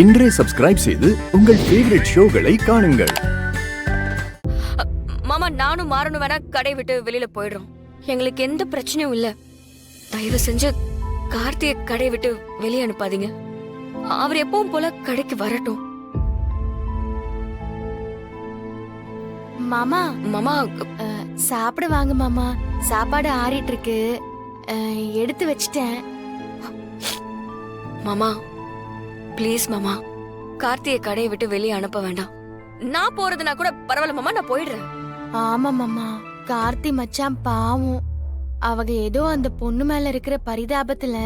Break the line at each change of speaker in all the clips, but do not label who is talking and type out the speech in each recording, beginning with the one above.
இன்றே சப்ஸ்கிரைப் செய்து உங்கள் ஃபேவரட் ஷோகளை காணுங்கள்.
மாமா நானும் மாறணும் வேணா கடை விட்டு வெளியில போயிடுறோம். எங்களுக்கு எந்த பிரச்சனையும் இல்ல. தயவு செஞ்சு கார்த்தியை கடை விட்டு வெளியே அனுப்பாதீங்க. அவர் எப்பவும் போல கடைக்கு வரட்டும்.
மாமா
மாமா
சாப்பிட வாங்க மாமா. சாப்பாடு ஆறிட்டு இருக்கு, எடுத்து வச்சிட்டேன்.
மாமா ப்ளீஸ் மாமா, கார்த்தியை கடையை விட்டு வெளியே அனுப்ப வேண்டாம். நான் போறதுனா கூட பரவாயில்ல மாமா, நான் போயிடுறேன்.
ஆமா மாமா, கார்த்தி மச்சான் பாவம். அவங்க ஏதோ அந்த பொண்ணு மேல இருக்கிற பரிதாபத்துல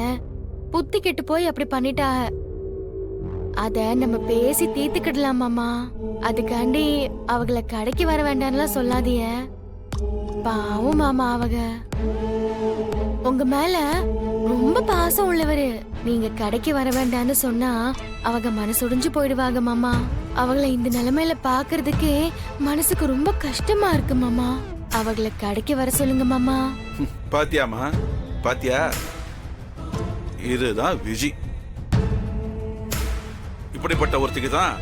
புத்தி கெட்டு போய் அப்படி பண்ணிட்டாக. அத நம்ம பேசி தீர்த்துக்கிடலாம் மாமா. அதுக்காண்டி அவங்கள கடைக்கு வர வேண்டாம்லாம் சொல்லாதீய. பாவம் மாமா, அவங்க உங்க மேல ரொம்ப பாசம் உள்ளவரு. நீங்க கடைக்கு வர வேண்டாம்னு சொன்னா அவங்க மனசுடைஞ்சு போயிடுவாங்க மாமா. அவங்கள இந்த நிலைமையில பாக்குறதுக்கே மனசுக்கு ரொம்ப கஷ்டமா இருக்கு மாமா. அவங்கள கடைக்கு வர சொல்லுங்க மாமா.
பாத்தியாமா, பாத்தியா, இதுதான் விஜி. இப்படிப்பட்ட ஒருத்திக்கு தான்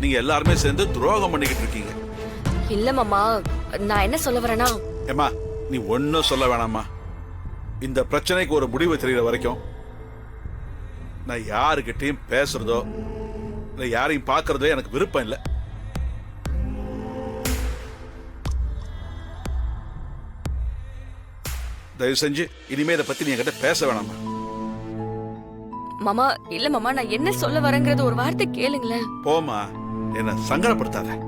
நீங்க எல்லாருமே சேர்ந்து துரோகம் பண்ணிக்கிட்டு இருக்கீங்க.
இல்ல மாமா, நான் என்ன சொல்ல வரேன்னா,
ஏமா நீ ஒன்னும் சொல்ல வேணாமா. இந்த பிரச்சனைக்கு ஒரு முடிவு தெரியற வரைக்கும் நான் யாருக்கிட்டையும் பேசுறதோ இல்ல யாரையும் பார்க்கறதோ எனக்கு விருப்பம் இல்லை. தயவு செஞ்சு இனிமே இதை பத்தி நீ என்கிட்ட பேச வேணாமா.
மாமா இல்ல மாமா, நான் என்ன சொல்ல வரேங்கிறது ஒரு வார்த்தை கேளுங்களேன்.
போமா, என்ன சங்கடப்படுத்தாத.